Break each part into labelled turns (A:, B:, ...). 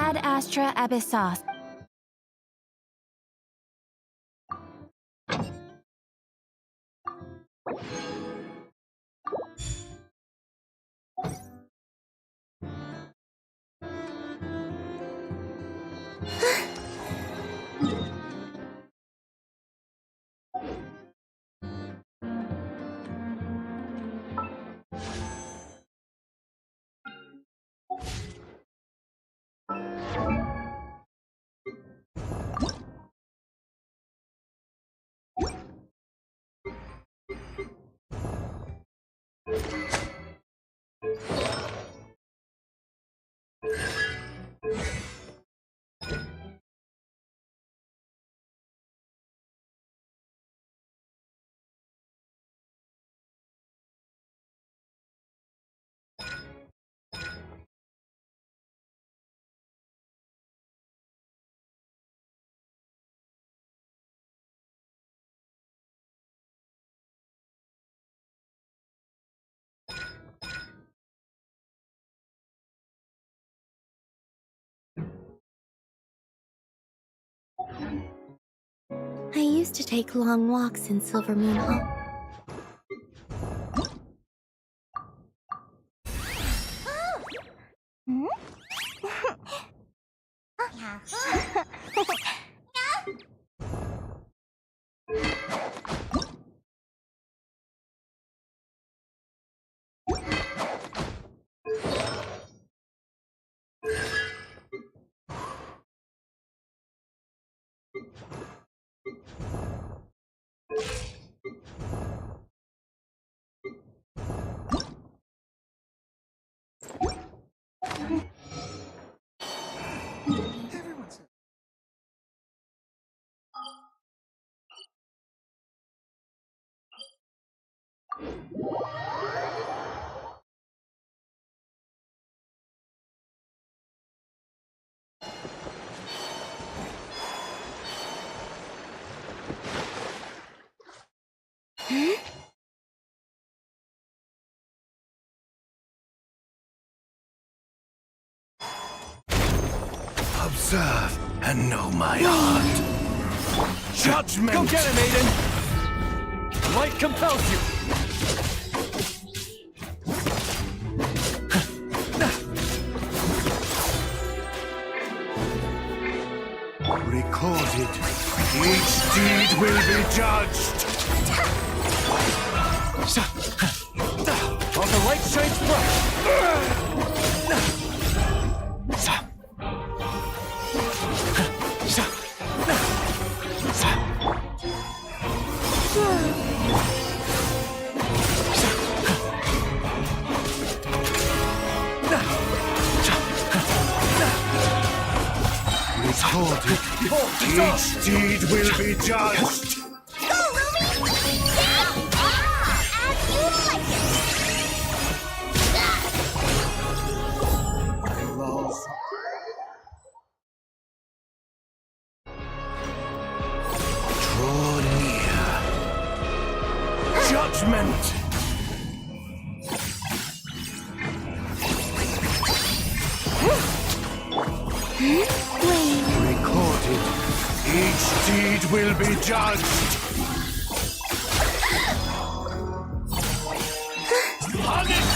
A: Ad Astra Abyssos. I used to take long walks in Silvermoon Hall.
B: Observe and know my heart. Judgment!
C: Go get him, Aiden! Light compels you!
B: Recorded. Each deed will be judged.
C: While the light shines bright!
B: Recorded. Each deed will be judged.
D: Go, Lumi! Yeah! As you like it!
B: I love. Draw near. Judgment! Recorded. Each deed will be judged. Draw near.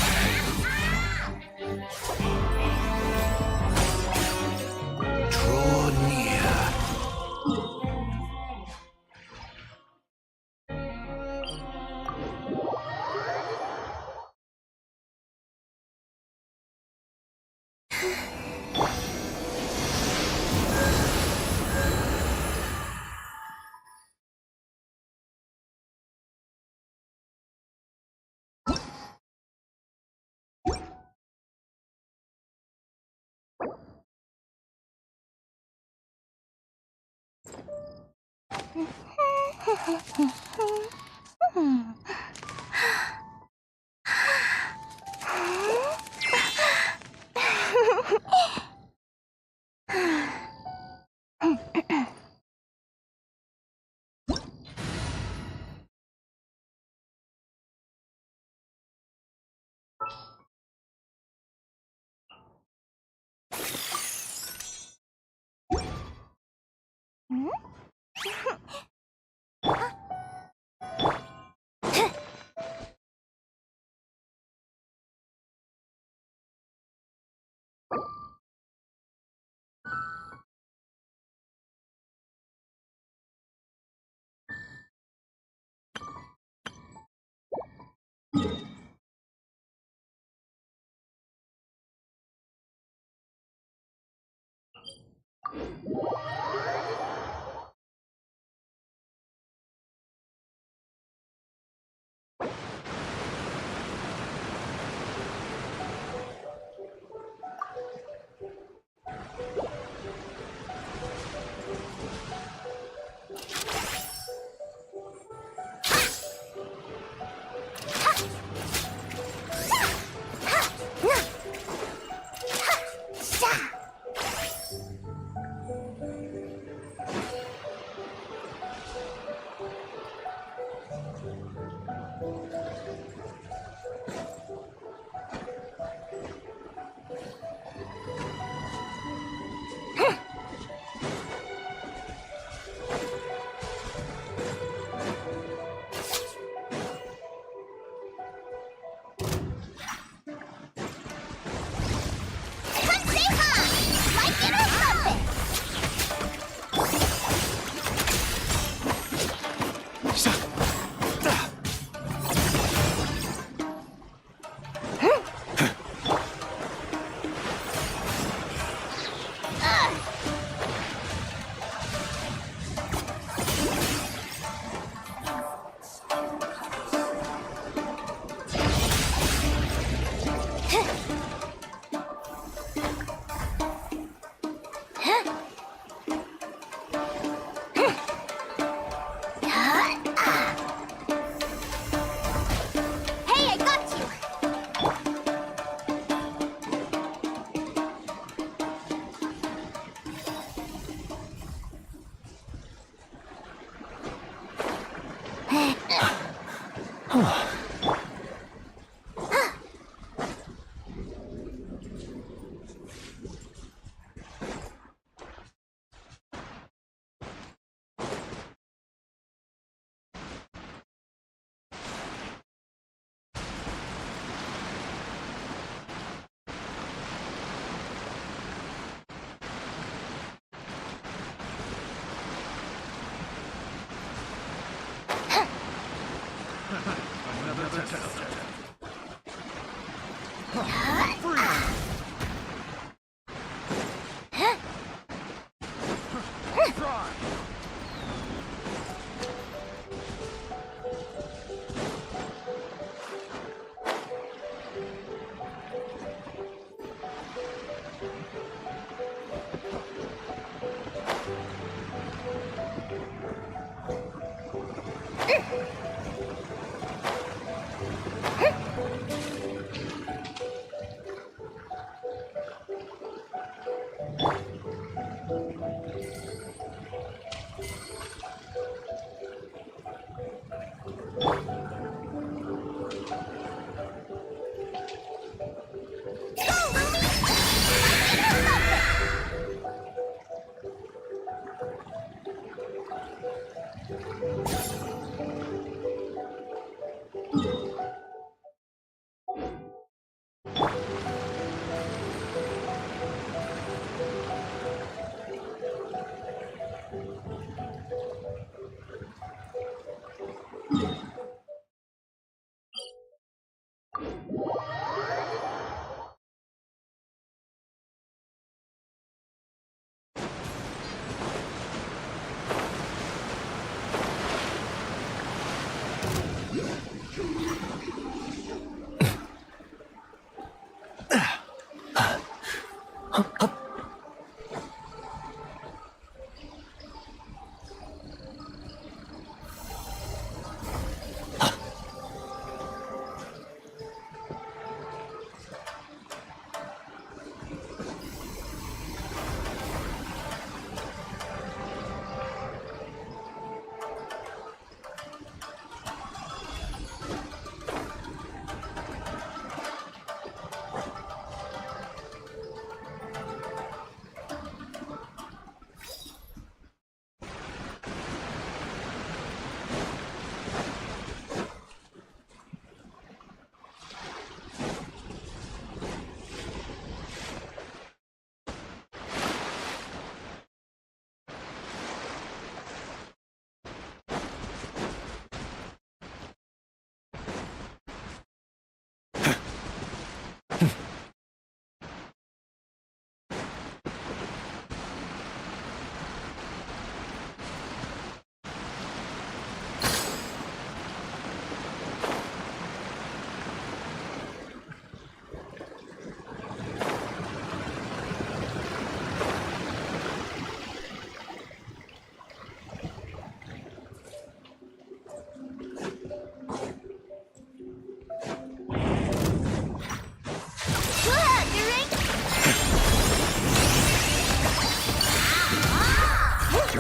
D: Hey, I got you!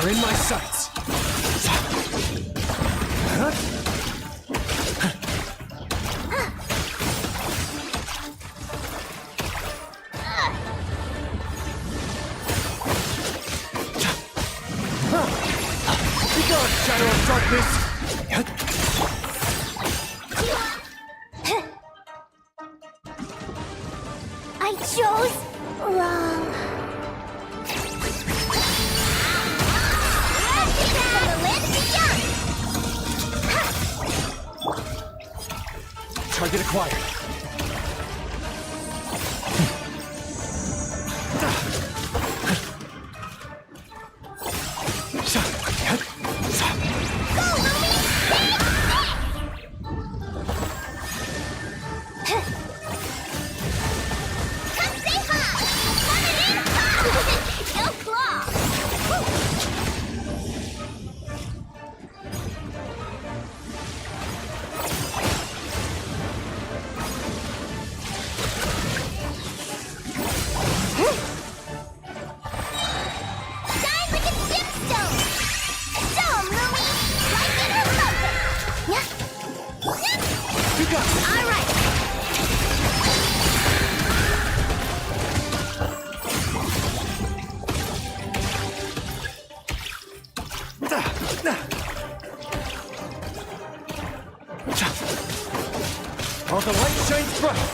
C: are in my sights. Be gone, shadow of darkness!
D: I chose wrong. From the land beyond.
C: Target acquired. All the light shines bright.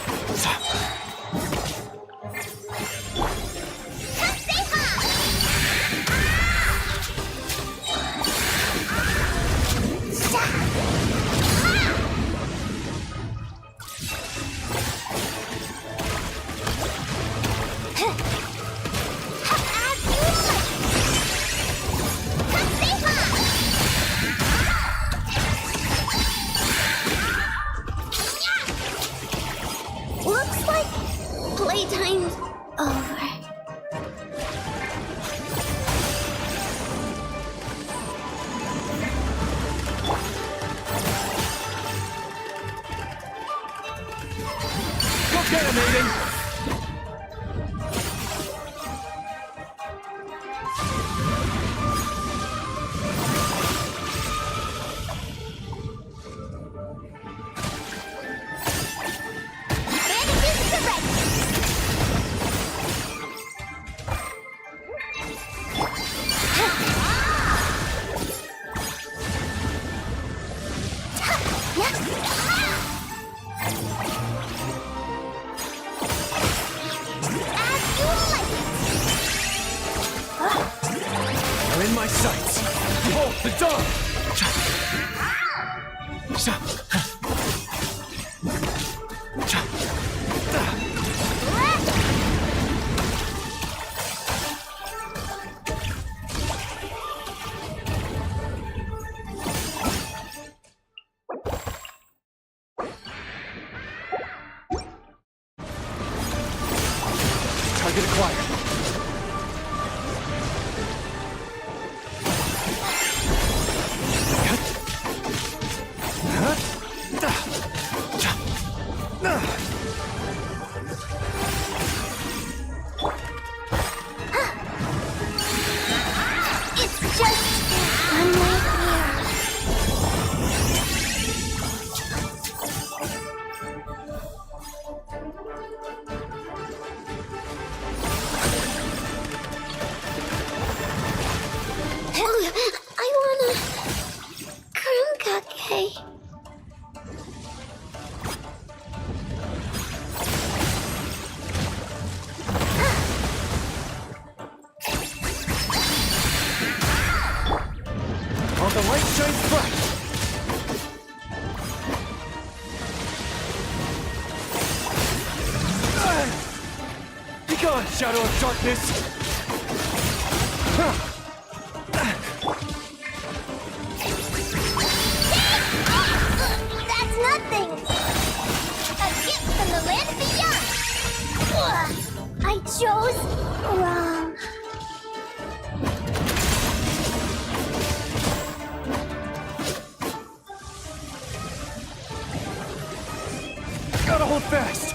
D: Looks like playtime's over.
C: Go get him, Aiden! Are in my sights. Behold the dawn! Target acquired.
D: It's just one nightmare. I wanna Krumkake.
C: All the light shines bright. Be gone, shadow of darkness!
D: That's nothing. A gift from the land beyond. I chose wrong.
C: Gotta hold fast!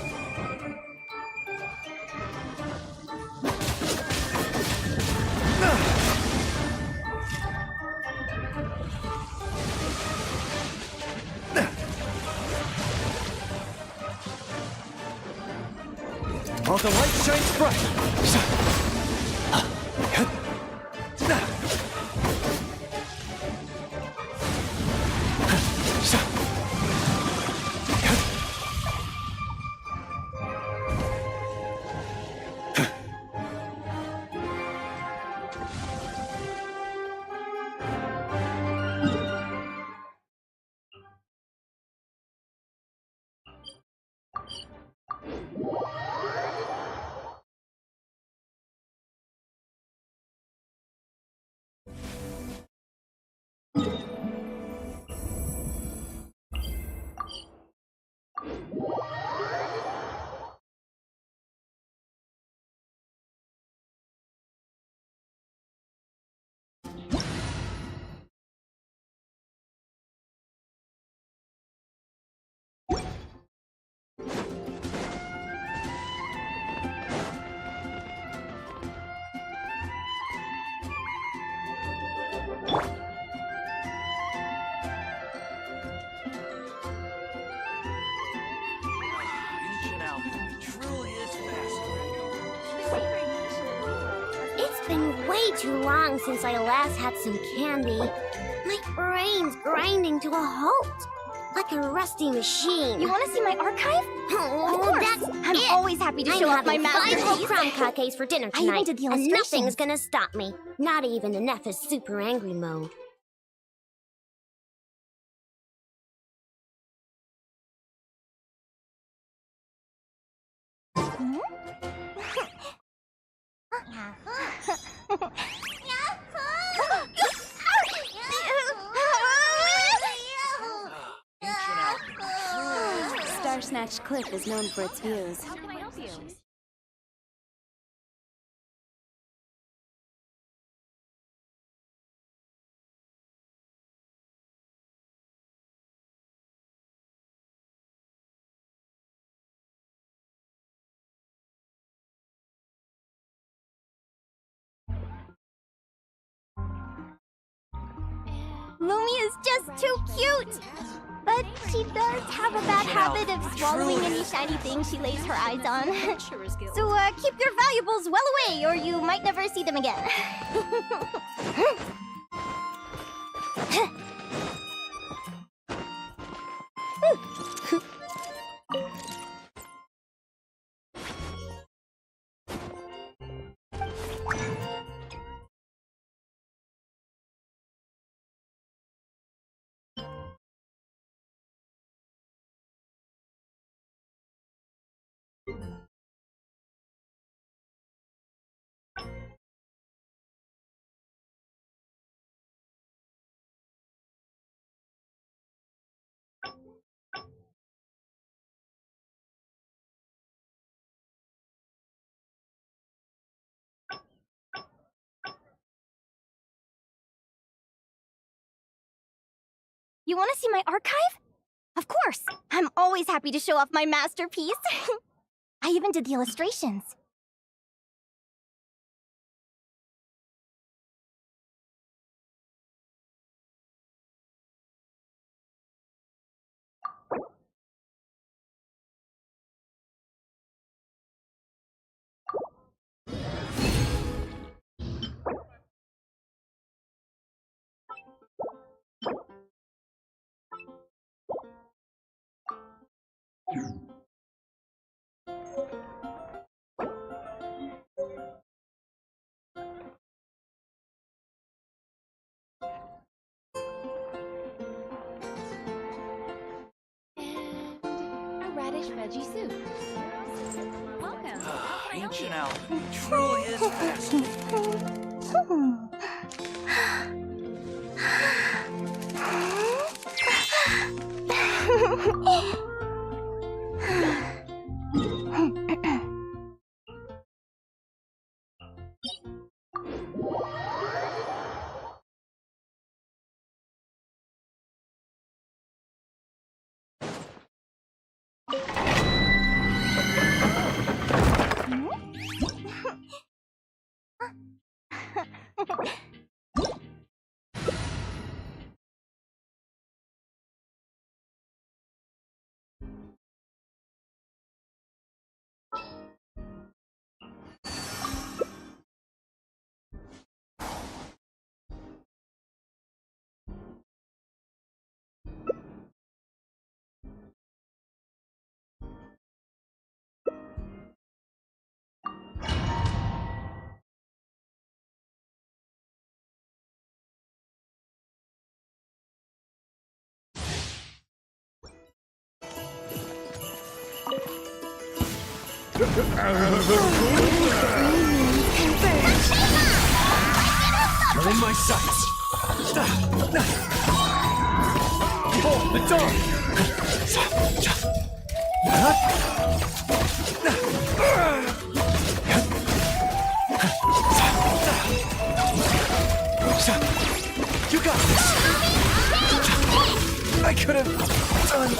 C: while the light shines bright.
D: It's been way too long since I last had some candy. My brain's grinding to a halt, like a rusty machine.
E: You want to see my archive?
D: Oh,
E: Of course.
D: that's
E: I'm
D: it.
E: always happy to
D: I'm
E: show off my
D: having 5 whole
E: masterpiece.
D: crumb cupcakes for dinner
E: I even
D: tonight,
E: did the
D: and
E: illustrations.
D: nothing's gonna stop me. Not even the Neph's super angry mode.
E: Star Snatch Cliff is known for its views.
F: Lumi is just too cute! But she does have a bad habit of swallowing any shiny thing she lays her eyes on. So keep your valuables well away, or you might never see them again. You want to see my archive? Of course! I'm always happy to show off my masterpiece. I even did the illustrations.
E: A radish veggie soup. Welcome.
B: Ancient Alchemy truly is fascinating.
C: You're in my sights. Behold the dawn. You got this. I could have done.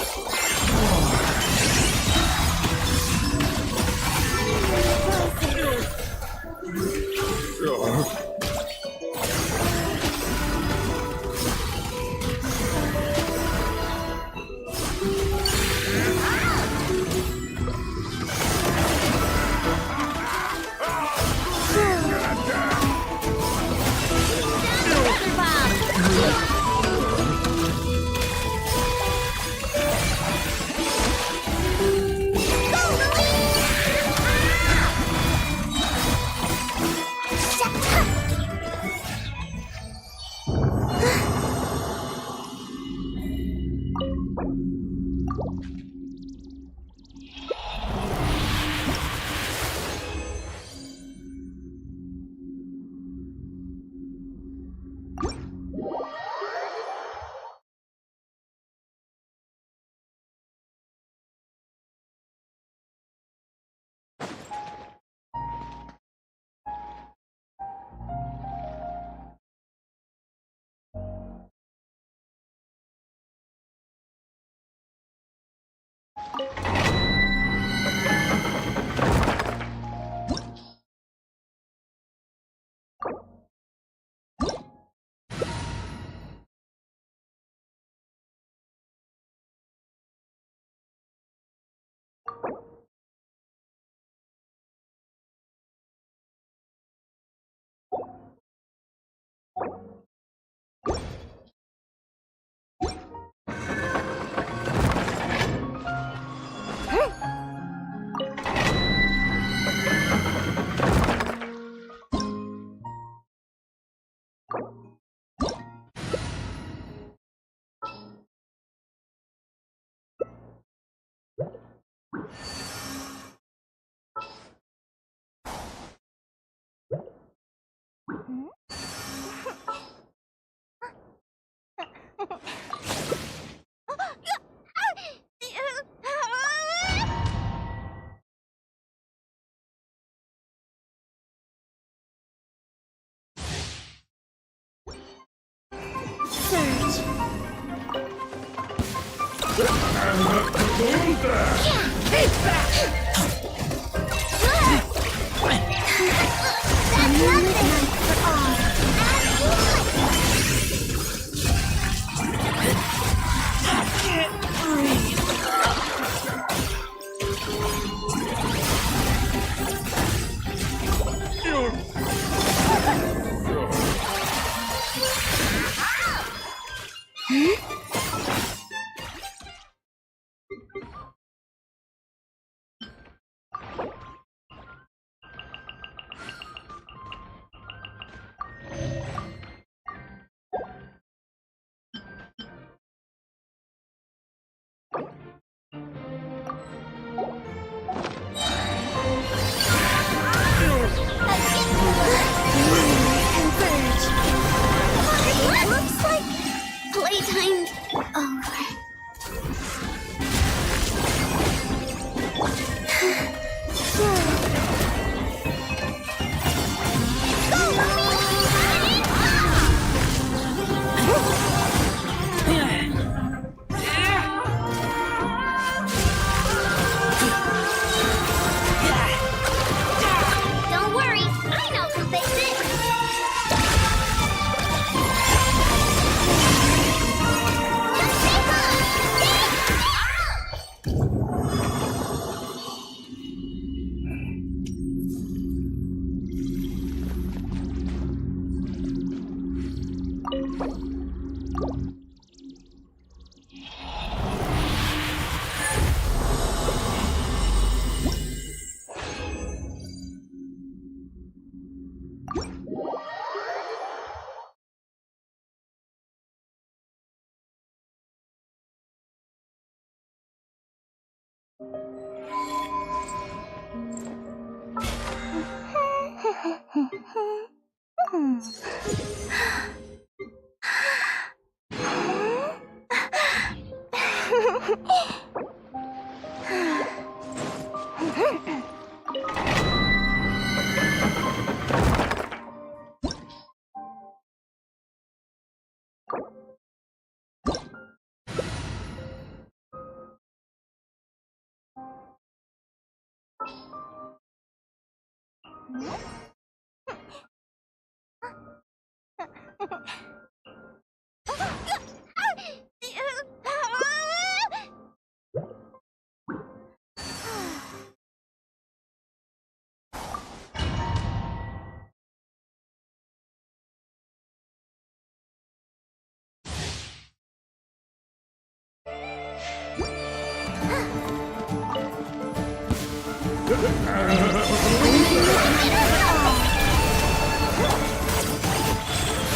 F: Hey,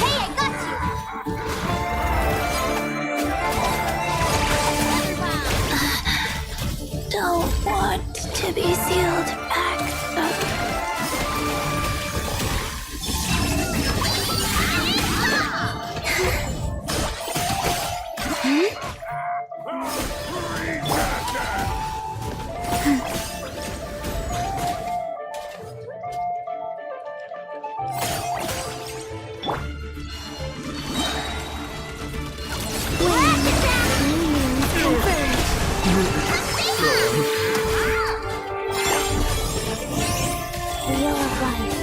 F: I got you!
A: Don't want to be sealed back up. Wheel of life.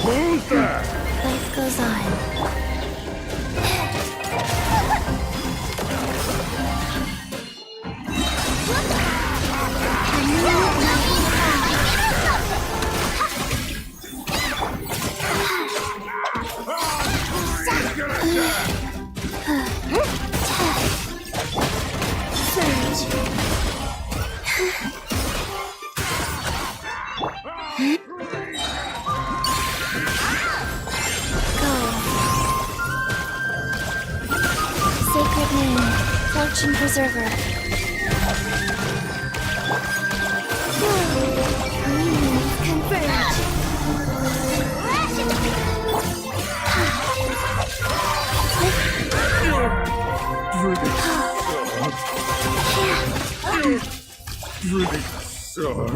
B: Who's that?
A: Life goes on. Sacred name, Fortune Preserver. Converge.
B: Pretty suck.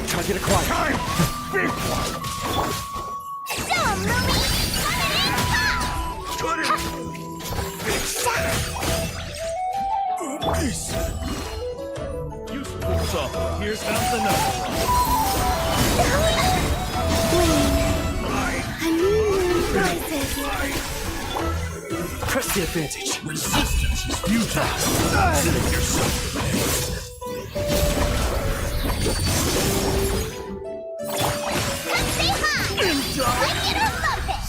C: Target acquired.
B: Time! Big one!
F: Show 'em, Lumi! Coming in hot!
B: Got it! This!
C: Useful software. Here's half another.
A: A new moon rises.
C: Press the advantage.
B: Resistance is futile! Save yourself for this!
F: Come say hi! Like it or lump it!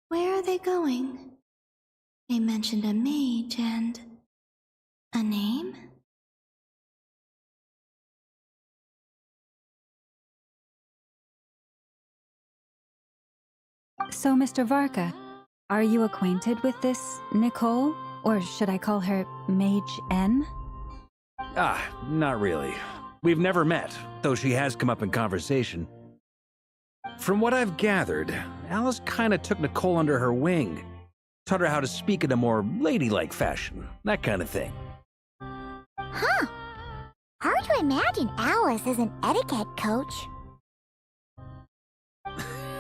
A: Where are they going? They mentioned a mage and... a name?
G: So, Mr. Varka, are you acquainted with this Nicole? Or should I call her Mage N?
H: Ah, not really. We've never met, though she has come up in conversation. From what I've gathered, Alice kinda took Nicole under her wing. Taught her how to speak in a more ladylike fashion, that kind of thing.
F: Huh. Hard to imagine Alice as an etiquette coach.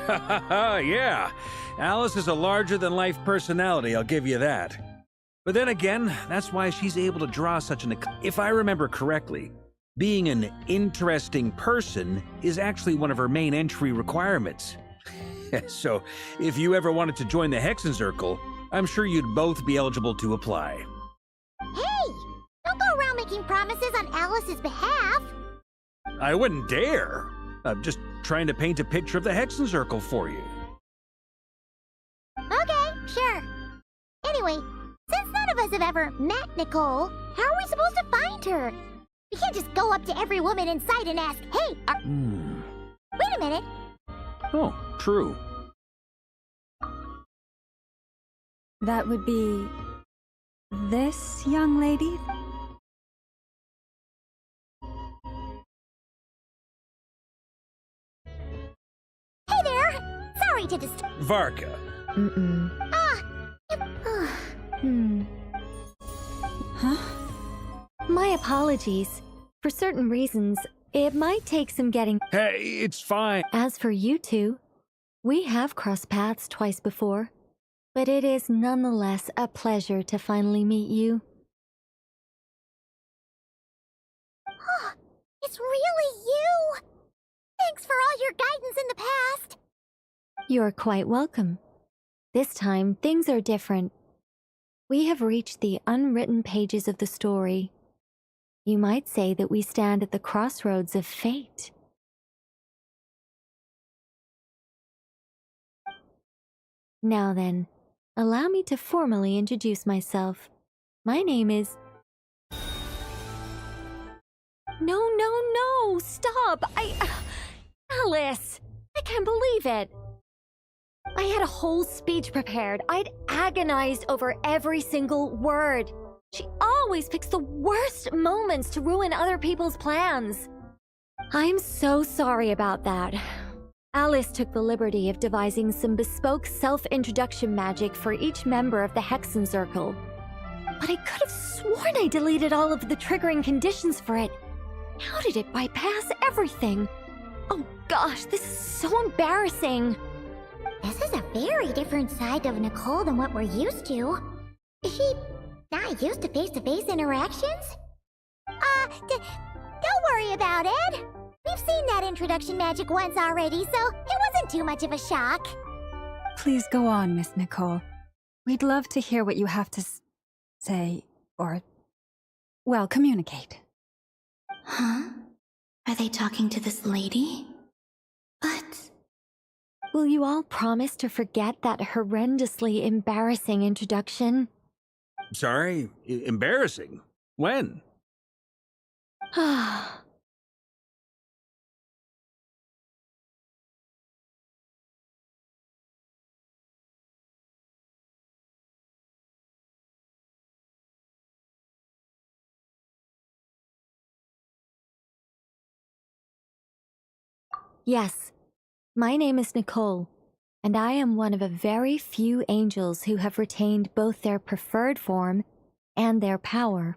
H: Yeah, Alice is a larger-than-life personality, I'll give you that. But then again, that's why she's able to draw such an... If I remember correctly, being an interesting person is actually one of her main entry requirements. So, if you ever wanted to join the Hexenzirkel, I'm sure you'd both be eligible to apply.
F: Hey! Don't go around making promises on Alice's behalf.
H: I wouldn't dare. I'm just trying to paint a picture of the Hexenzirkel for you.
F: Okay, sure. Anyway, since none of us have ever met Nicole, how are we supposed to find her? We can't just go up to every woman in sight and ask, hey, wait a minute.
H: Oh, true.
G: That would be... this young lady?
F: Hey there! Sorry to disturb.
H: Varka.
G: Huh?
A: My apologies. For certain reasons, it might take some getting...
H: Hey, it's fine.
A: As for you two, we have crossed paths twice before, but it is nonetheless a pleasure to finally meet you.
F: It's really you! Thanks for all your guidance in the past!
A: You're quite welcome. This time, things are different. We have reached the unwritten pages of the story. You might say that we stand at the crossroads of fate. Now then, allow me to formally introduce myself. My name is... No, stop! Alice! I can't believe it! I had a whole speech prepared. I'd agonized over every single word. She always picks the worst moments to ruin other people's plans. I'm so sorry about that. Alice took the liberty of devising some bespoke self-introduction magic for each member of the Hexenzirkel. But I could have sworn I deleted all of the triggering conditions for it. How did it bypass everything? Oh gosh, this is so embarrassing.
F: This is a very different side of Nicole than what we're used to. Is she not used to face-to-face interactions? Don't worry about it. We've seen that introduction magic once already, so it wasn't too much of a shock.
G: Please go on, Miss Nicole. We'd love to hear what you have to say, or, well, communicate.
A: Huh?
F: Are they talking to this lady? But...
A: Will you all promise to forget that horrendously embarrassing introduction?
H: Sorry? Embarrassing? When?
A: Ah. Yes, my name is Nicole, and I am one of a very few angels who have retained both their preferred form and their power.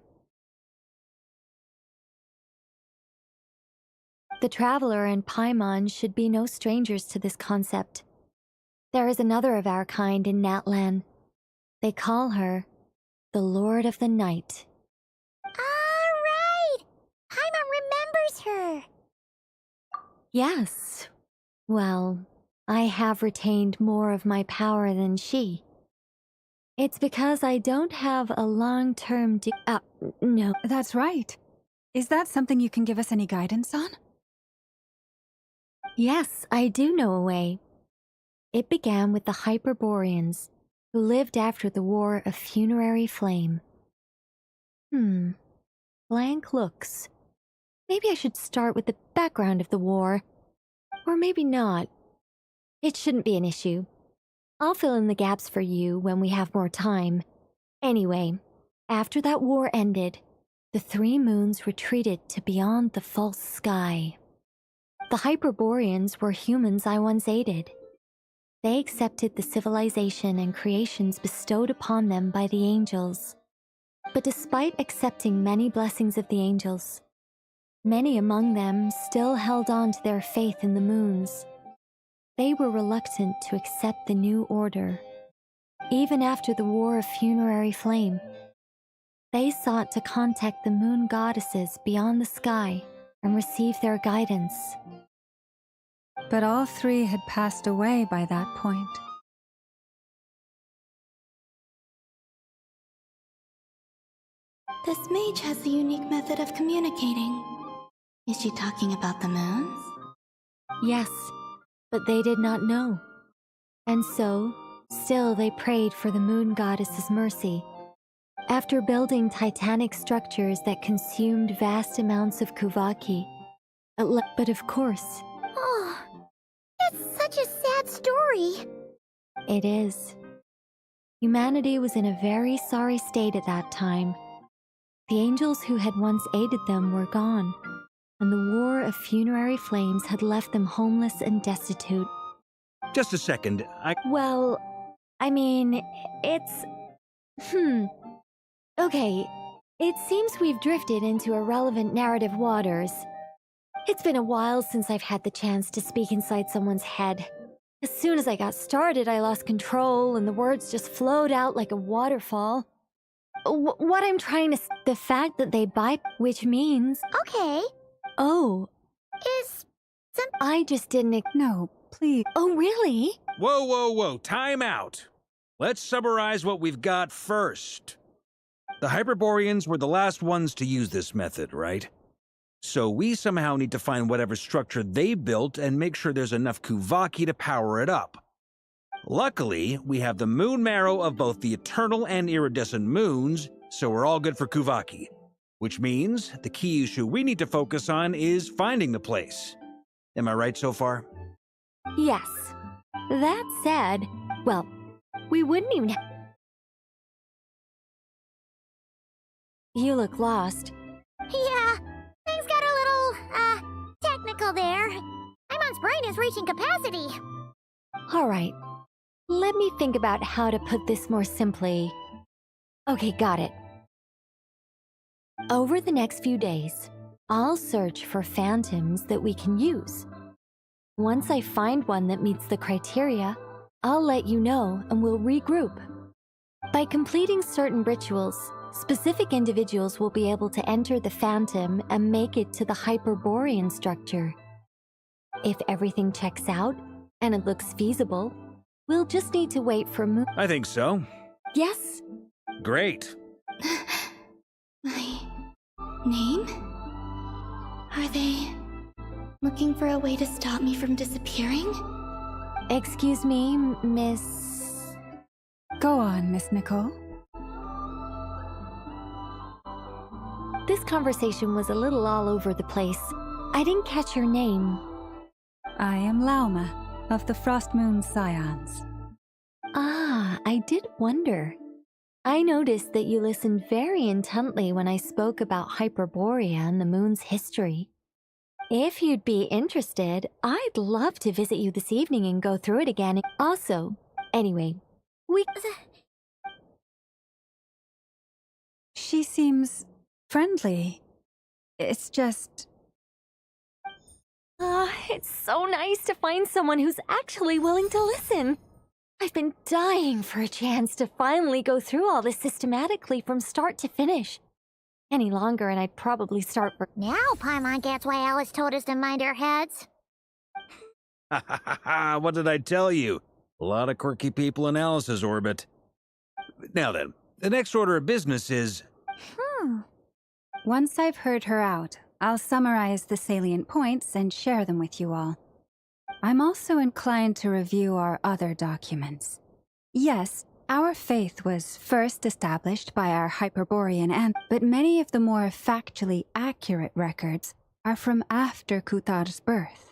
A: The Traveler and Paimon should be no strangers to this concept. There is another of our kind in Natlan. They call her the Lord of the Night.
D: Alright! Paimon remembers her!
A: Yes. Well, I have retained more of my power than she. It's because I don't have a long-term no.
G: That's right. Is that something you can give us any guidance on?
A: Yes, I do know a way. It began with the Hyperboreans, who lived after the War of Funerary Flame. Blank looks. Maybe I should start with the background of the war. Or maybe not. It shouldn't be an issue. I'll fill in the gaps for you when we have more time. Anyway, after that war ended, the three moons retreated to beyond the false sky. The Hyperboreans were humans I once aided. They accepted the civilization and creations bestowed upon them by the angels. But despite accepting many blessings of the angels, many among them still held on to their faith in the moons. They were reluctant to accept the new order. Even after the War of Funerary Flame, they sought to contact the moon goddesses beyond the sky and receive their guidance.
G: But all three had passed away by that point.
F: This mage has a unique method of communicating. Is she talking about the moons?
A: Yes, but they did not know. And so, still they prayed for the moon goddess's mercy. After building titanic structures that consumed vast amounts of Kuvaki, but of course,
D: Oh, it's such a sad story.
A: it is. Humanity was in a very sorry state at that time. The angels who had once aided them were gone, and the War of Funerary Flames had left them homeless and destitute.
H: Just a second.
A: Well, I mean, it's... Okay, it seems we've drifted into irrelevant narrative waters. It's been a while since I've had the chance to speak inside someone's head. As soon as I got started, I lost control and the words just flowed out like a waterfall. What I'm trying to... The fact that they which means...
D: Okay,
A: Oh,
D: is some...
A: I just didn't...
G: No, please.
A: Oh, really?
H: Whoa, whoa, whoa. Time out. Let's summarize what we've got first. The Hyperboreans were the last ones to use this method, right? So we somehow need to find whatever structure they built and make sure there's enough Kuvaki to power it up. Luckily, we have the moon marrow of both the eternal and iridescent moons, so we're all good for Kuvaki. Which means the key issue we need to focus on is finding the place. Am I right so far?
A: Yes. That said, well, we wouldn't even... You look lost.
D: Yeah, things got a little, technical there. Paimon's brain is reaching capacity.
A: All right. Let me think about how to put this more simply. Okay, got it. Over the next few days, I'll search for phantoms that we can use. Once I find one that meets the criteria, I'll let you know and we'll regroup. By completing certain rituals, specific individuals will be able to enter the phantom and make it to the Hyperborean structure. If everything checks out and it looks feasible, we'll just need to wait for
H: I think so.
A: Yes?
H: Great.
F: My name? Are they Looking for a way to stop me from disappearing?
A: Excuse me, Miss...
G: Go on, Miss Nicole.
A: This conversation was a little all over the place. I didn't catch your name.
G: I am Lauma, of the Frost Moon Scions.
A: Ah, I did wonder. I noticed that you listened very intently when I spoke about Hyperborea and the moon's history. If you'd be interested, I'd love to visit you this evening and go through it again. Also, anyway, we...
G: She seems friendly. It's just...
A: It's so nice to find someone who's actually willing to listen. I've been dying for a chance to finally go through all this systematically from start to finish. Any longer and I'd probably start...
D: Now Paimon gets why Alice told us to mind our heads.
H: Ha ha ha ha! What did I tell you? A lot of quirky people in Alice's orbit. Now then, the next order of business is...
G: Once I've heard her out, I'll summarize the salient points and share them with you all. I'm also inclined to review our other documents. Yes, our faith was first established by our Hyperborean but many of the more factually accurate records are from after Kutar's birth.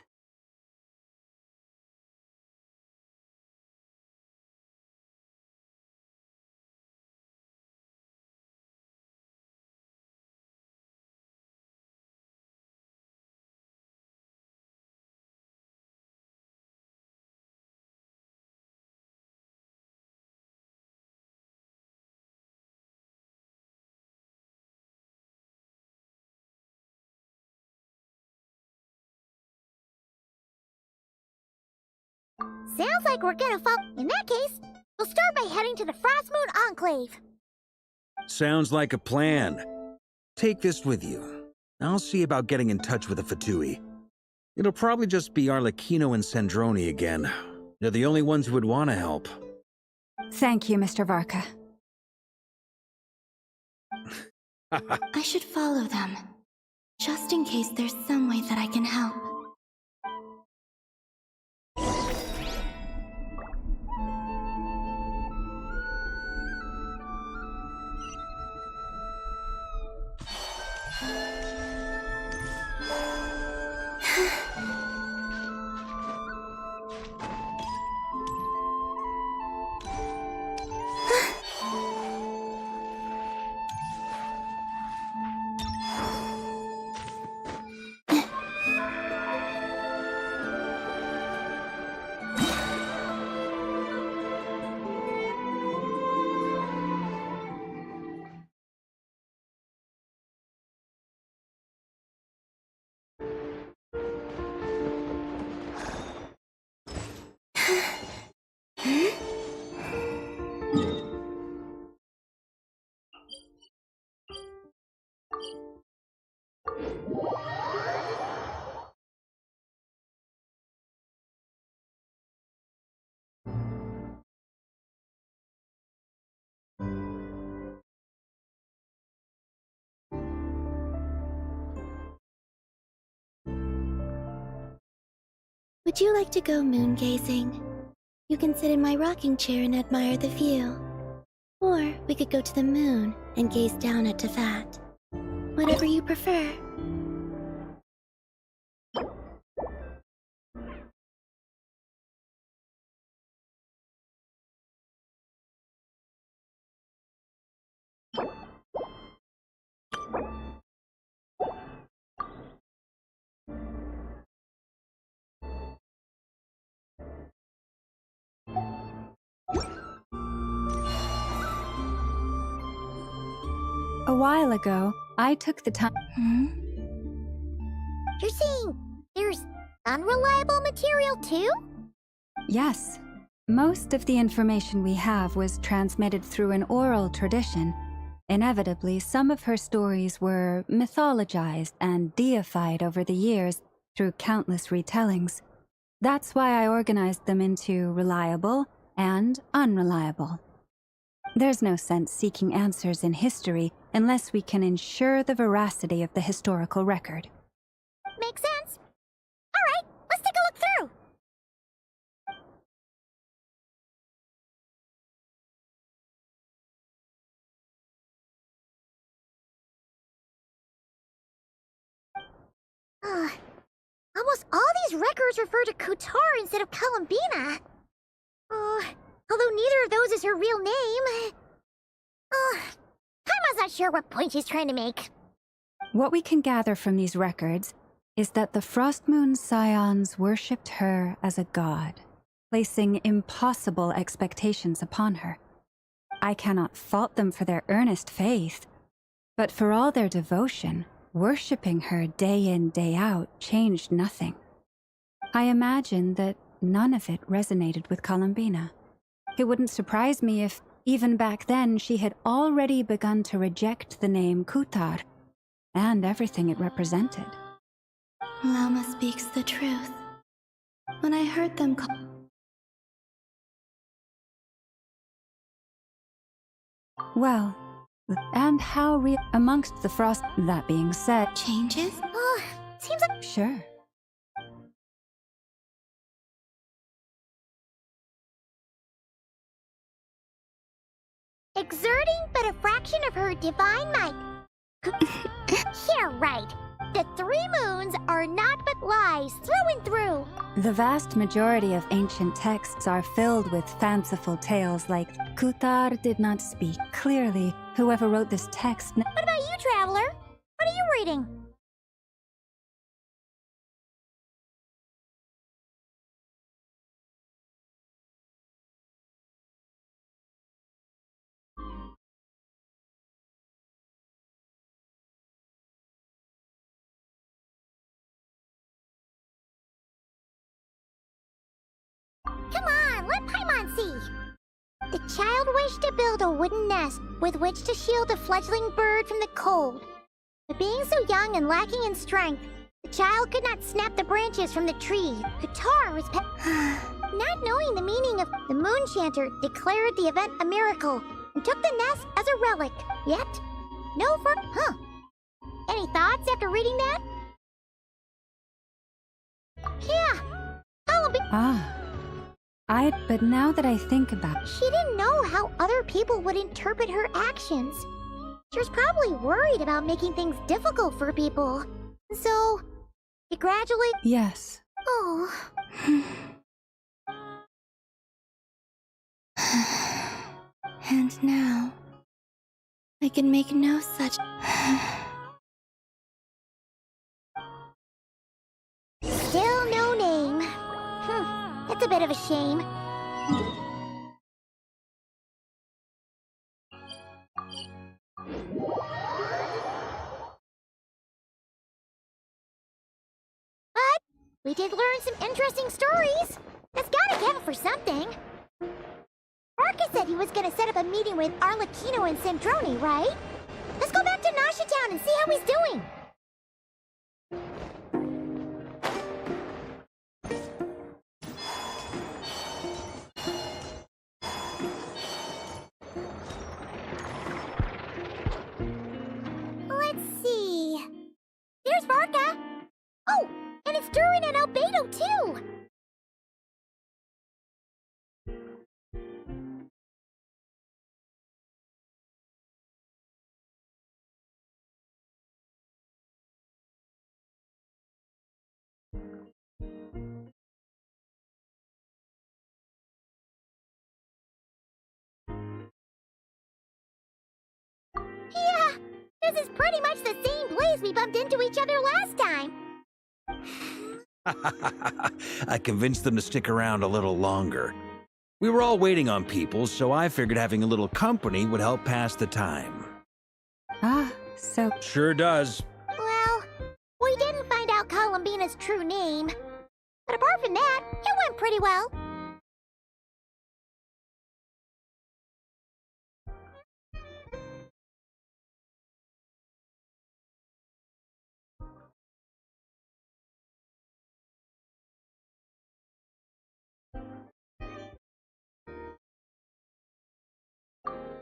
D: Sounds like we're gonna fall. In that case, we'll start by heading to the Frost Moon Enclave.
H: Sounds like a plan. Take this with you. I'll see about getting in touch with the Fatui. It'll probably just be Arlecchino and Sandroni again. They're the only ones who would want to help.
G: Thank you, Mr. Varka.
F: I should follow them, just in case there's some way that I can help. Would you like to go moon gazing? You can sit in my rocking chair and admire the view. Or we could go to the moon and gaze down at Teyvat. Whatever you prefer.
G: A while ago, I took the time...
D: You're saying there's unreliable material too?
G: Yes. Most of the information we have was transmitted through an oral tradition. Inevitably, some of her stories were mythologized and deified over the years through countless retellings. That's why I organized them into reliable and unreliable. There's no sense seeking answers in history unless we can ensure the veracity of the historical record.
D: Makes sense. almost all these records refer to Kutar instead of Columbina. Although neither of those is her real name. Paimon's not sure what point she's trying to make.
G: What we can gather from these records is that the Frost Moon Scions worshipped her as a god, placing impossible expectations upon her. I cannot fault them for their earnest faith, but for all their devotion, worshipping her day in, day out changed nothing. I imagine that none of it resonated with Columbina. It wouldn't surprise me if, even back then, she had already begun to reject the name Kutar and everything it represented.
I: Lama speaks the truth. When I heard them call...
G: Well, and how real amongst the frost, that being said...
I: Changes?
D: Seems like...
G: Sure.
D: Exerting but a fraction of her divine might. Yeah, right. The 3 moons are not but lies through and through.
G: The vast majority of ancient texts are filled with fanciful tales like Kutar did not speak clearly. Whoever wrote this text...
D: What about you, Traveler? What are you reading? Come on, let Paimon see! The child wished to build a wooden nest with which to shield the fledgling bird from the cold. But being so young and lacking in strength, the child could not snap the branches from the tree. Kutar was not knowing the meaning of the moon chanter, declared the event a miracle and took the nest as a relic. Yet, no Any thoughts after reading that? Yeah,
G: But now that I think about it...
D: She didn't know how other people would interpret her actions. She was probably worried about making things difficult for people. So, she gradually...
G: Yes.
D: Oh.
I: And now, I can make no such...
D: Still no name. That's a bit of a shame. But we did learn some interesting stories. That's gotta count for something. Marcus said he was gonna set up a meeting with Arlecchino and Sandrone, right? Let's go back to Nasha Town and see how he's doing. Let's see. There's Varka. Oh, and it's Durin and Albedo too. Yeah, this is pretty much the same place we bumped into each other last time.
H: I convinced them to stick around a little longer. We were all waiting on people, so I figured having a little company would help pass the time.
G: So...
H: Sure does.
D: Well, we didn't find out Columbina's true name. But apart from that, it went pretty well.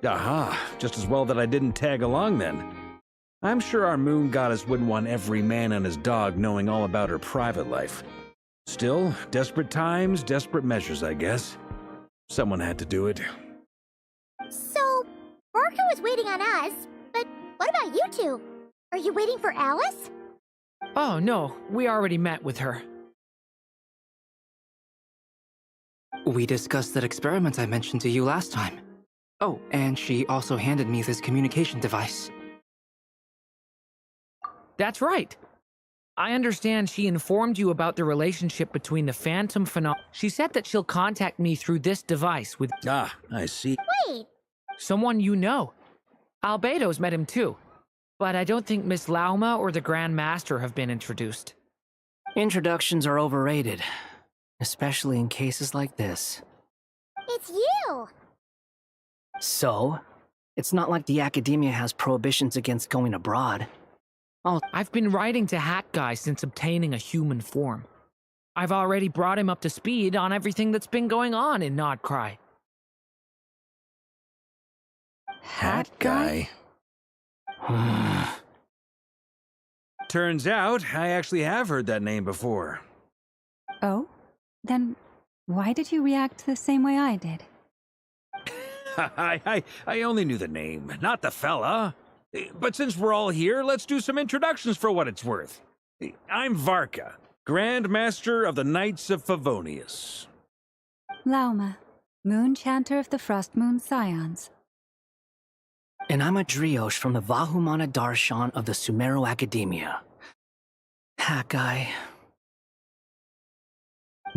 H: Aha, just as well that I didn't tag along then. I'm sure our moon goddess wouldn't want every man and his dog knowing all about her private life. Still, desperate times, desperate measures, I guess. Someone had to do it.
D: So, Varka was waiting on us, but what about you two? Are you waiting for Alice?
J: Oh, no, we already met with her. We discussed that experiment I mentioned to you last time. Oh, and she also handed me this communication device.
K: That's right. I understand she informed you about the relationship between the Phantom Phenomenon. She said that she'll contact me through this device with
H: Ah, I see.
D: Wait,
K: someone you know. Albedo's met him too. But I don't think Miss Lauma or the Grand Master have been introduced.
J: Introductions are overrated, especially in cases like this.
D: it's you!
J: So, it's not like the Academia has prohibitions against going abroad.
K: I've been writing to Hat Guy since obtaining a human form. I've already brought him up to speed on everything that's been going on in Nodcry.
H: Hat guy. Turns out, I actually have heard that name before.
G: Oh? Then why did you react the same way I did?
H: I only knew the name, not the fella. But since we're all here, let's do some introductions for what it's worth. I'm Varka, Grand Master of the Knights of Favonius.
G: Lauma, Moon Chanter of the Frost Moon Scions.
J: And I'm a Driosh from the Vahumana Darshan of the Sumero Academia. Hat Guy.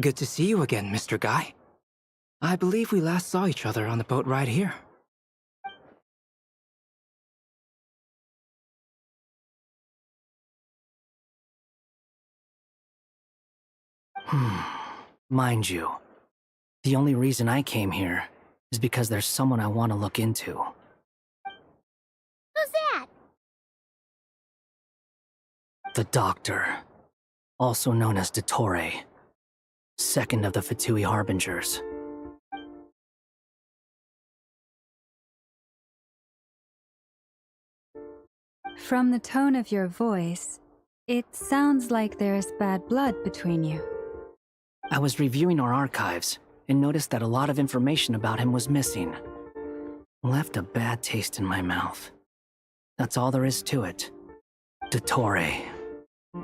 J: Good to see you again, Mr. Guy. I believe we last saw each other on the boat ride here. Mind you, the only reason I came here is because there's someone I want to look into.
D: Who's that?
J: The Doctor, also known as Dottore, second of the Fatui Harbingers.
G: From the tone of your voice, it sounds like there's bad blood between you.
J: I was reviewing our archives and noticed that a lot of information about him was missing. Left a bad taste in my mouth. That's all there is to it. Dottore,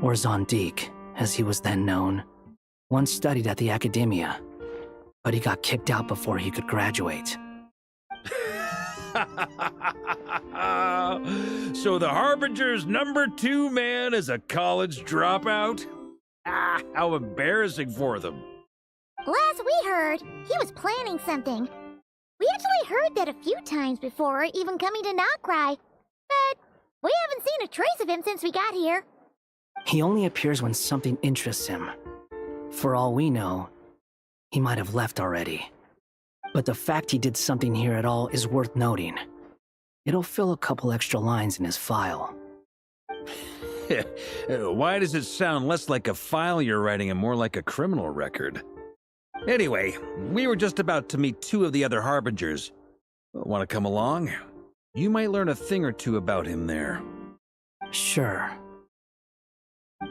J: or Zondique, as he was then known, once studied at the Academia, but he got kicked out before he could graduate.
H: So the Harbinger's #2 man is a college dropout? Ah, how embarrassing for them.
D: Last we heard, he was planning something. We actually heard that a few times before, even coming to Notcry. But we haven't seen a trace of him since we got here.
J: He only appears when something interests him. For all we know, he might have left already. But the fact he did something here at all is worth noting. It'll fill a couple extra lines in his file.
H: Why does it sound less like a file you're writing and more like a criminal record? Anyway, we were just about to meet 2 of the other Harbingers. Want to come along? You might learn a thing or two about him there.
J: Sure.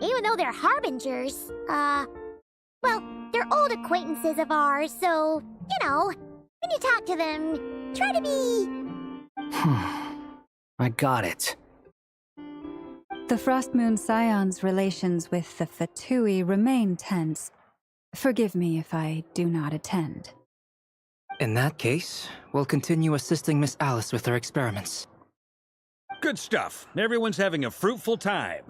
D: Even though they're Harbingers, well, they're old acquaintances of ours, so, you know, when you talk to them, try to be...
J: I got it.
G: The Frost Moon Scions' relations with the Fatui remain tense. Forgive me if I do not attend.
J: In that case, we'll continue assisting Miss Alice with her experiments.
H: Good stuff. Everyone's having a fruitful time.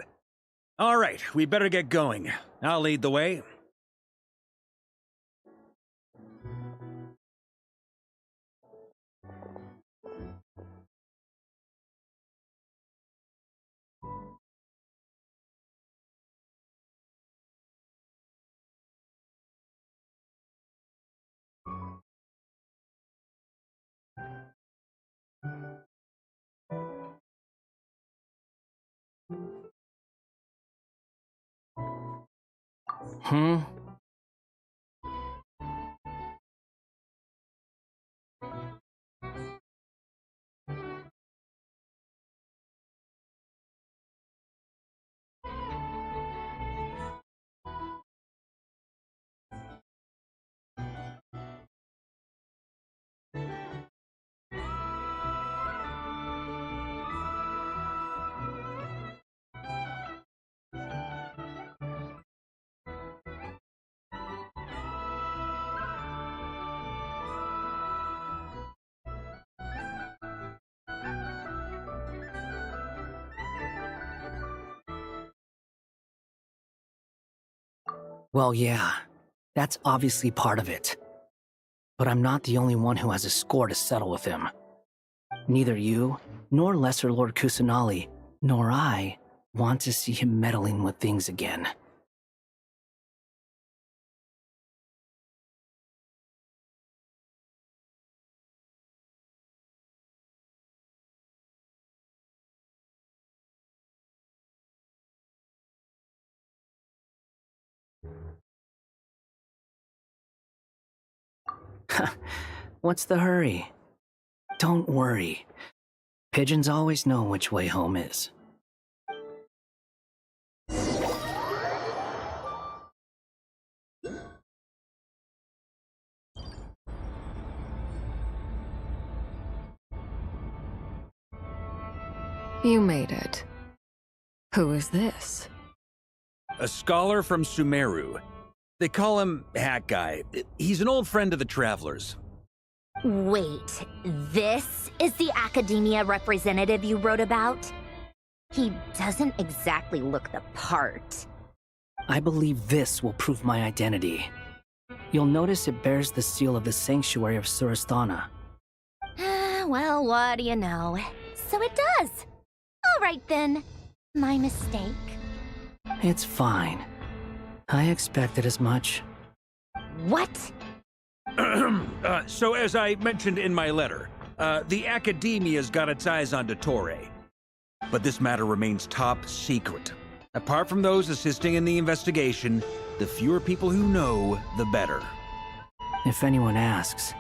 H: All right, we better get going. I'll lead the way.
J: Hmm? Well, yeah, that's obviously part of it. But I'm not the only one who has a score to settle with him. Neither you, nor Lesser Lord Kusanali, nor I want to see him meddling with things again. What's the hurry? Don't worry. Pigeons always know which way home is.
L: You made it. Who is this?
H: A scholar from Sumeru. They call him Hat Guy. He's an old friend of the Travelers.
A: Wait, this is the academia representative you wrote about? He doesn't exactly look the part.
J: I believe this will prove my identity. You'll notice it bears the seal of the Sanctuary of Surasthana.
A: Well, what do you know? So it does. All right then. My mistake.
J: It's fine. I expected as much.
A: What?
H: So as I mentioned in my letter, the Academia's got its eyes on Dottore. But this matter remains top secret. Apart from those assisting in the investigation, the fewer people who know, the better.
J: If anyone asks,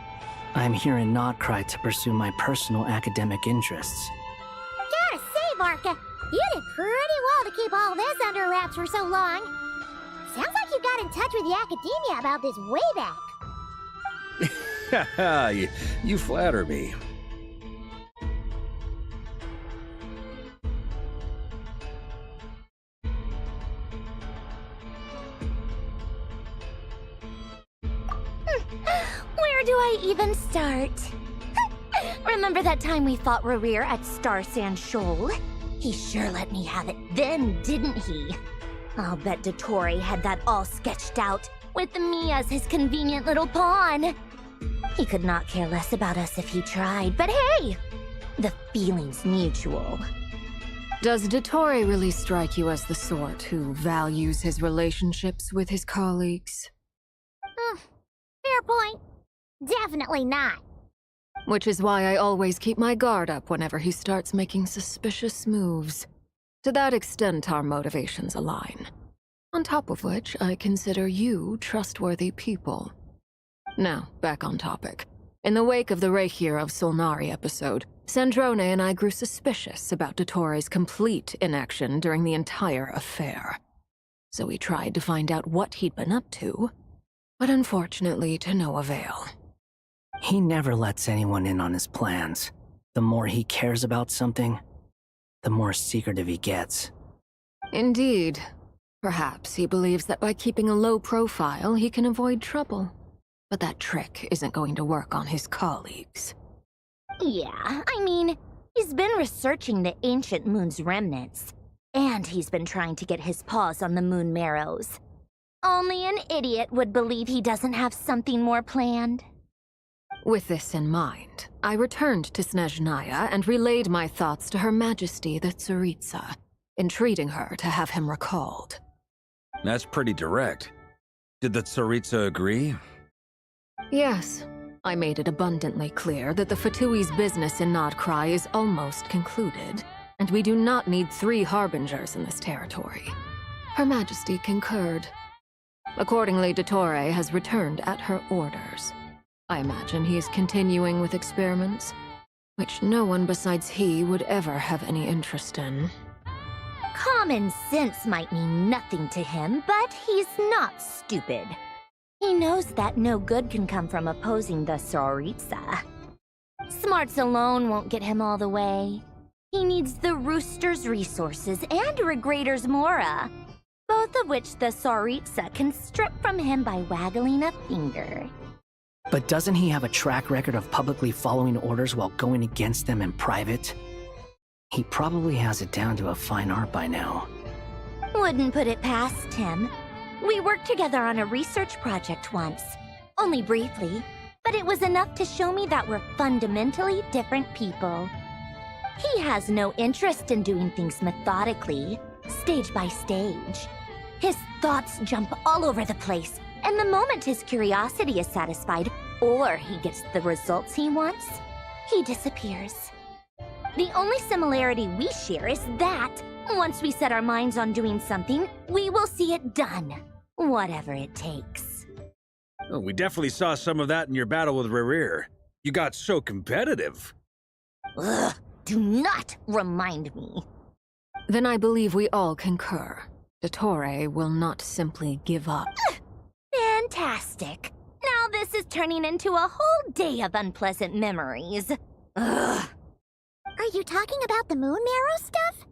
J: I'm here in Notcry to pursue my personal academic interests.
D: Gotta say, Varka, you did pretty well to keep all this under wraps for so long. Sounds like you got in touch with the academia about this way back.
H: you flatter me.
A: Where do I even start? Remember that time we fought Rerir at Star Sand Shoal? He sure let me have it then, didn't he? I'll bet Dottore had that all sketched out, with me as his convenient little pawn. He could not care less about us if he tried, but hey! The feeling's mutual.
L: Does Dottore really strike you as the sort who values his relationships with his colleagues?
D: Fair point. Definitely not.
L: Which is why I always keep my guard up whenever he starts making suspicious moves. To that extent, our motivations align. On top of which, I consider you trustworthy people. Now, back on topic. In the wake of the Reikir of Solnari episode, Sandrone and I grew suspicious about Dottore's complete inaction during the entire affair. So we tried to find out what he'd been up to, but unfortunately to no avail.
J: He never lets anyone in on his plans. The more he cares about something, the more secretive he gets.
L: Indeed. Perhaps he believes that by keeping a low profile, he can avoid trouble. But that trick isn't going to work on his colleagues.
A: Yeah, I mean, he's been researching the ancient moon's remnants. And he's been trying to get his paws on the moon marrows. Only an idiot would believe he doesn't have something more planned.
L: With this in mind, I returned to Snezhnaya and relayed my thoughts to Her Majesty the Tsaritsa, entreating her to have him recalled.
H: That's pretty direct. Did the Tsaritsa agree?
L: Yes. I made it abundantly clear that the Fatui's business in Notcry is almost concluded, and we do not need 3 harbingers in this territory. Her Majesty concurred. Accordingly, Dottore has returned at her orders. I imagine he is continuing with experiments, which no one besides he would ever have any interest in.
A: Common sense might mean nothing to him, but he's not stupid. He knows that no good can come from opposing the Tsaritsa. Smarts alone won't get him all the way. He needs the Rooster's resources and Regrator's Mora, both of which the Tsaritsa can strip from him by waggling a finger.
J: But doesn't he have a track record of publicly following orders while going against them in private? He probably has it down to a fine art by now.
A: Wouldn't put it past him.
D: We worked together on a research project once. Only briefly, but it was enough to show me that we're fundamentally different people. He has no interest in doing things methodically, stage by stage. His thoughts jump all over the place, and the moment his curiosity is satisfied, or he gets the results he wants, he disappears. The only similarity we share is that, once we set our minds on doing something, we will see it done, whatever it takes.
H: Oh, we definitely saw some of that in your battle with Rerir. You got so competitive.
D: Ugh, do not remind me.
L: Then I believe we all concur. Dottore will not simply give up.
D: Fantastic. Now this is turning into a whole day of unpleasant memories. Ugh. Are you talking about the moon marrow stuff?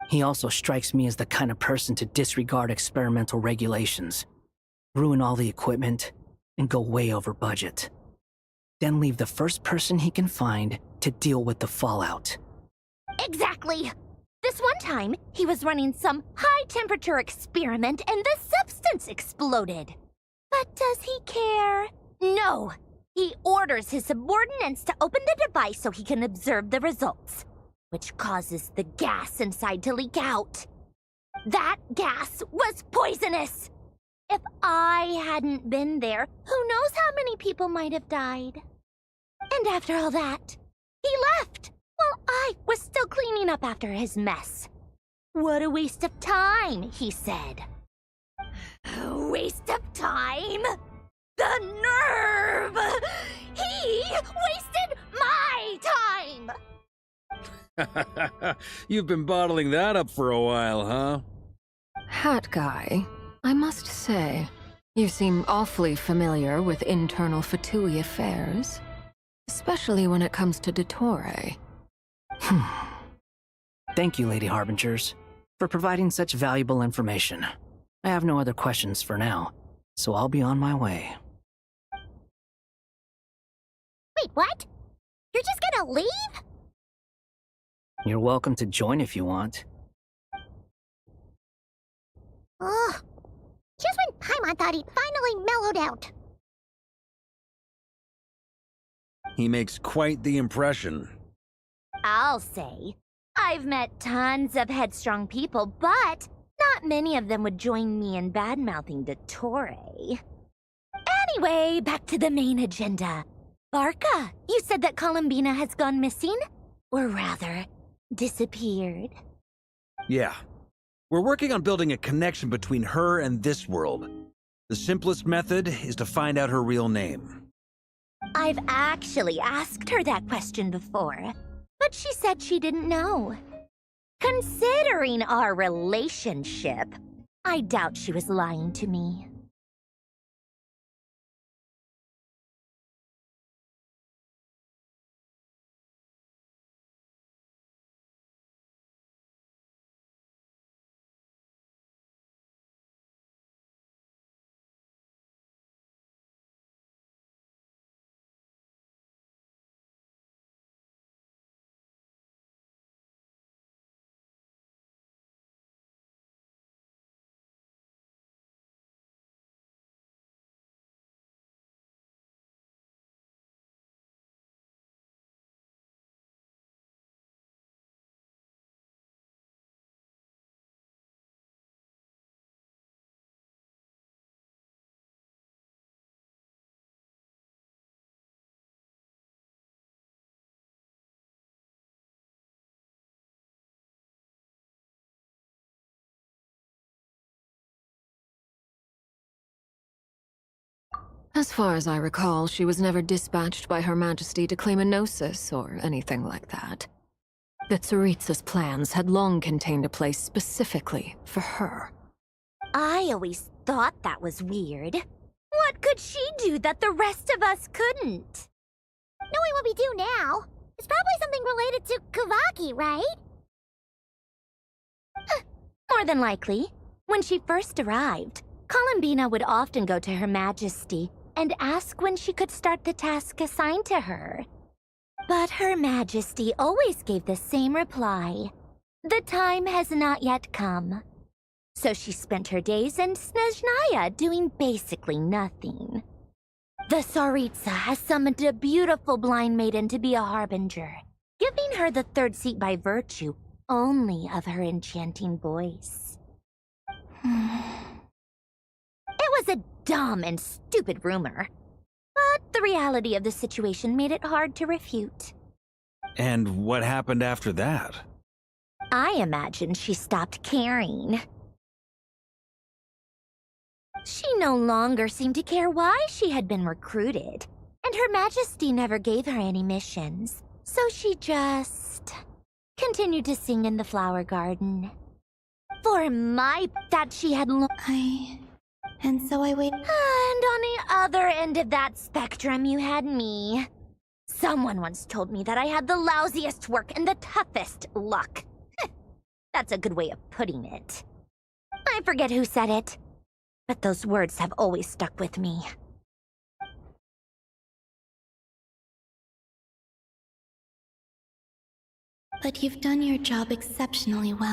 J: He also strikes me as the kind of person to disregard experimental regulations, ruin all the equipment, and go way over budget. Then leave the first person he can find to deal with the fallout.
D: Exactly. This one time, he was running some high-temperature experiment and the substance exploded. But does he care? No. He orders his subordinates to open the device so he can observe the results, which causes the gas inside to leak out. That gas was poisonous! If I hadn't been there, who knows how many people might have died? And after all that, he left! While I was still cleaning up after his mess. What a waste of time, he said. A waste of time? The nerve! He wasted my time!
H: You've been bottling that up for a while, huh?
L: Hat guy, I must say, you seem awfully familiar with internal Fatui affairs. Especially when it comes to Dottore.
J: Thank you, Lady Harbingers, for providing such valuable information. I have no other questions for now, so I'll be on my way.
D: Wait, what? You're just gonna leave?
J: You're welcome to join if you want.
D: Ugh. Just when Paimon thought he'd finally mellowed out.
H: He makes quite the impression.
D: I'll say. I've met tons of headstrong people, but not many of them would join me in bad-mouthing Dottore. Anyway, back to the main agenda. Barca, you said that Columbina has gone missing? Or rather, disappeared.
H: Yeah. We're working on building a connection between her and this world. The simplest method is to find out her real name.
D: I've actually asked her that question before, but she said she didn't know. Considering our relationship, I doubt she was lying to me.
L: As far as I recall, she was never dispatched by Her Majesty to claim a gnosis or anything like that. The Tsaritsa's plans had long contained a place specifically for her.
D: I always thought that was weird. What could she do that the rest of us couldn't? Knowing what we do now, it's probably something related to Kavaki, right? More than likely. When she first arrived, Columbina would often go to Her Majesty and ask when she could start the task assigned to her. But Her Majesty always gave the same reply. The time has not yet come. So she spent her days in Snezhnaya doing basically nothing. The Tsaritsa has summoned a beautiful blind maiden to be a harbinger, giving her the third seat by virtue only of her enchanting voice. It was a dumb and stupid rumor, but the reality of the situation made it hard to refute.
H: And what happened after that?
D: I imagine she stopped caring. She no longer seemed to care why she had been recruited, and Her Majesty never gave her any missions, so she just continued to sing in the flower garden. For that she had
I: And so I wait.
D: And on the other end of that spectrum, you had me. Someone once told me that I had the lousiest work and the toughest luck. That's a good way of putting it. I forget who said it, but those words have always stuck with me.
I: But you've done your job exceptionally well.